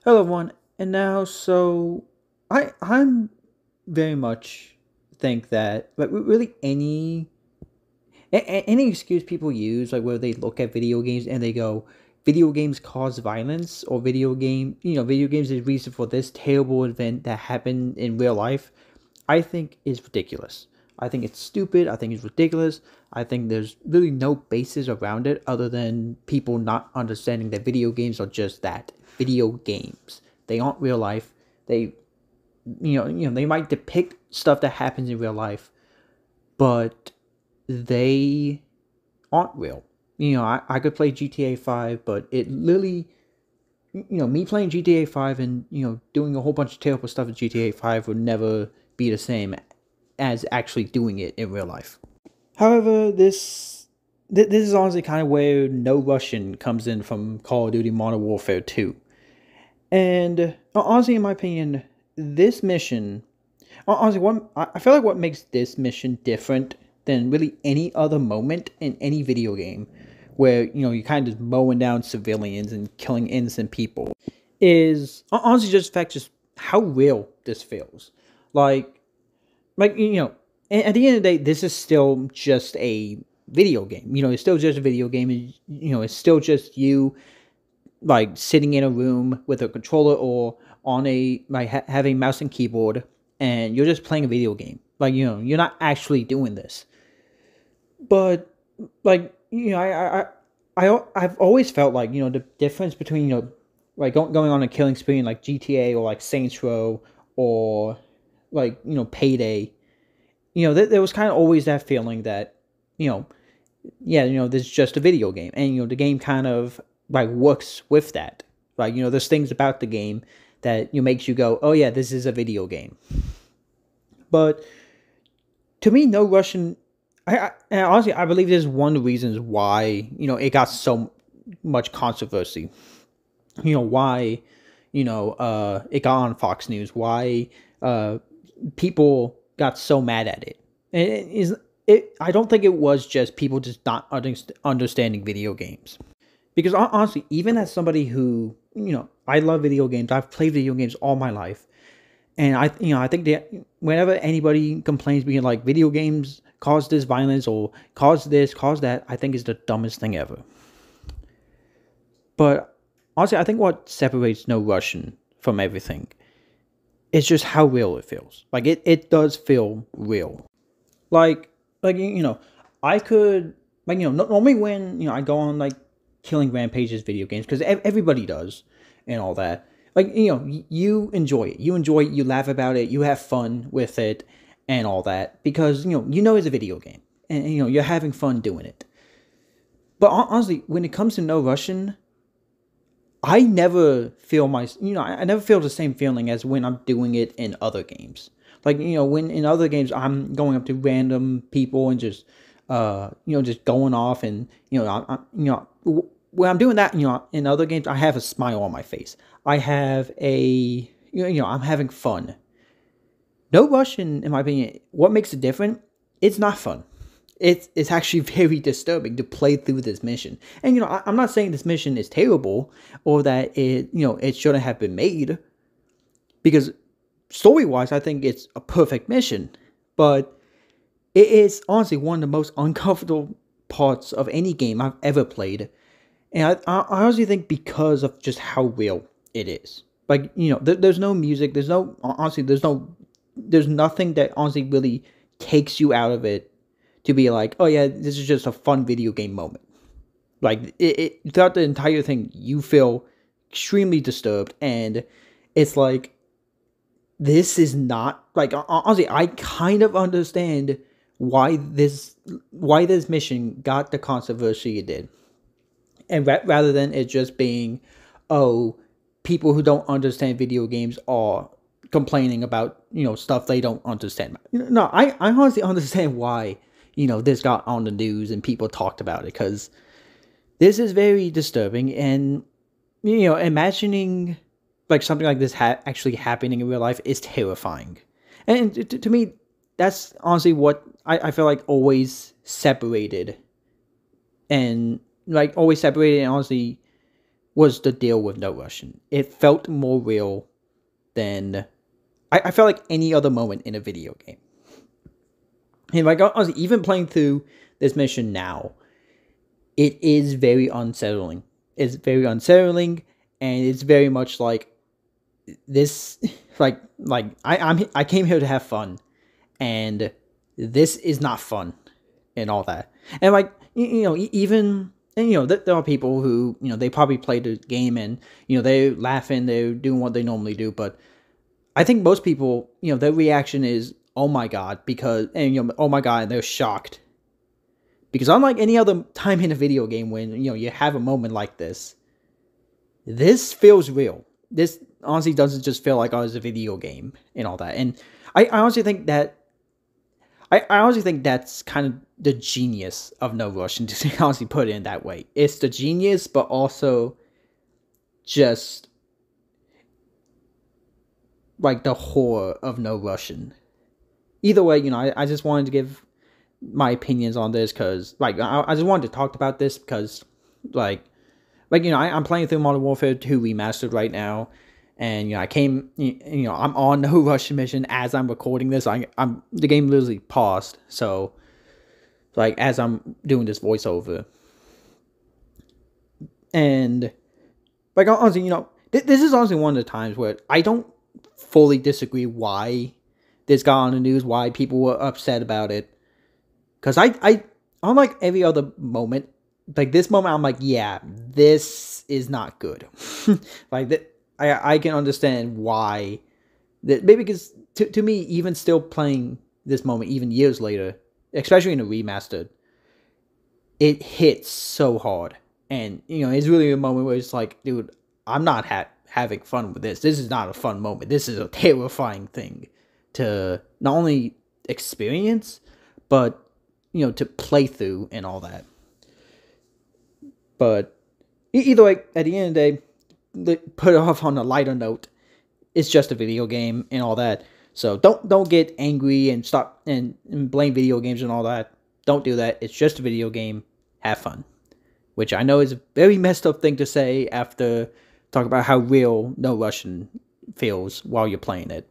Hello everyone, and now I'm very much think that like really any excuse people use, like where they look at video games and they go, video games cause violence, or video games is reason for this terrible event that happened in real life, I think is ridiculous. I think it's stupid. I think it's ridiculous. I think there's really no basis around it other than people not understanding that video games are just that, video games. They aren't real life. They, they might depict stuff that happens in real life, but they aren't real. I could play GTA 5, but it literally, me playing GTA 5 and, doing a whole bunch of terrible stuff in GTA 5 would never be the same as actually doing it in real life. However, this is honestly kind of where No Russian comes in from Call of Duty Modern Warfare 2. And honestly, in my opinion, this mission, honestly, I feel like what makes this mission different than really any other moment in any video game, where you're kind of just mowing down civilians and killing innocent people, is honestly just the fact just how real this feels. Like at the end of the day, this is still just a video game. It's still just a video game. It's still just you, like, sitting in a room with a controller or on having mouse and keyboard, and you're just playing a video game. Like, you're not actually doing this. But, like, I've always felt like, the difference between, like, going on a killing spree in, like, GTA or, like, Saints Row or, like, Payday, there was kind of always that feeling that, this is just a video game. And, the game kind of, like, works with that. Like, there's things about the game that, makes you go, oh, yeah, this is a video game. But, to me, No Russian, and honestly, I believe this is one of the reasons why, it got so much controversy. Why, it got on Fox News, why, people got so mad at it. I don't think it was just people just not understanding video games. Because honestly, even as somebody who, I love video games, I've played video games all my life. And I think that whenever anybody complains being like video games cause this violence or cause this, cause that, I think is the dumbest thing ever. But honestly, I think what separates No Russian from everything, it's just how real it feels. Like, it does feel real. Like, I could, like, normally when, I go on, like, killing rampages video games, because everybody does, and all that. Like, you enjoy it. You laugh about it, you have fun with it, and all that. Because, it's a video game. And, you're having fun doing it. But honestly, when it comes to No Russian, I never feel I never feel the same feeling as when I'm doing it in other games. Like, when in other games I'm going up to random people and just, just going off, and, when I'm doing that, in other games, I have a smile on my face. I have I'm having fun. No Russian, in my opinion, what makes it different, it's not fun. It's actually very disturbing to play through this mission. And, I'm not saying this mission is terrible or that it shouldn't have been made. Because story-wise, I think it's a perfect mission. But it is honestly one of the most uncomfortable parts of any game I've ever played. And I honestly think because of just how real it is. Like, there's no music, there's nothing that honestly really takes you out of it to be like, oh yeah, this is just a fun video game moment. Like, throughout the entire thing, you feel extremely disturbed, and it's like, this is not, like, honestly, I kind of understand why this mission got the controversy it did. And rather than it just being, oh, people who don't understand video games are complaining about, stuff they don't understand. No, I honestly understand why, this got on the news and people talked about it, because this is very disturbing. And, imagining, like, something like this actually happening in real life is terrifying. And to me, that's honestly what I feel like always separated. And, like, always separated and honestly was the deal with No Russian. It felt more real than I felt like any other moment in a video game. And like I was even playing through this mission now, it is very unsettling. It's very unsettling, and it's very much like this. I came here to have fun, and this is not fun, and all that. And like even. And, there are people who, they probably play the game and, they're laughing, they're doing what they normally do. But I think most people, their reaction is, oh my God, oh my God, and they're shocked. Because unlike any other time in a video game when, you have a moment like this feels real. This honestly doesn't just feel like, oh, it's a video game and all that. And I honestly think that's kind of the genius of No Russian, to honestly put it in that way. It's the genius, but also just like the horror of No Russian. Either way, I just wanted to give my opinions on this because, like, I just wanted to talk about this because, I'm playing through Modern Warfare 2 Remastered right now. And, I'm on No Russian mission as I'm recording this. The game literally paused. So, like, as I'm doing this voiceover. And, like, honestly, this is honestly one of the times where I don't fully disagree why this got on the news, why people were upset about it. Because I unlike every other moment, like, this moment, I'm like, yeah, this is not good. Like, that. I can understand why that, maybe because to me, even still playing this moment even years later, especially in a remastered, it hits so hard. And it's really a moment where it's like, dude, I'm not having fun with this. This is not a fun moment. This is a terrifying thing to not only experience, but to play through and all that. But either way, at the end of the day, put it off on a lighter note. It's just a video game and all that. So don't get angry and stop and blame video games and all that. Don't do that. It's just a video game. Have fun. Which I know is a very messed up thing to say after talking about how real No Russian feels while you're playing it.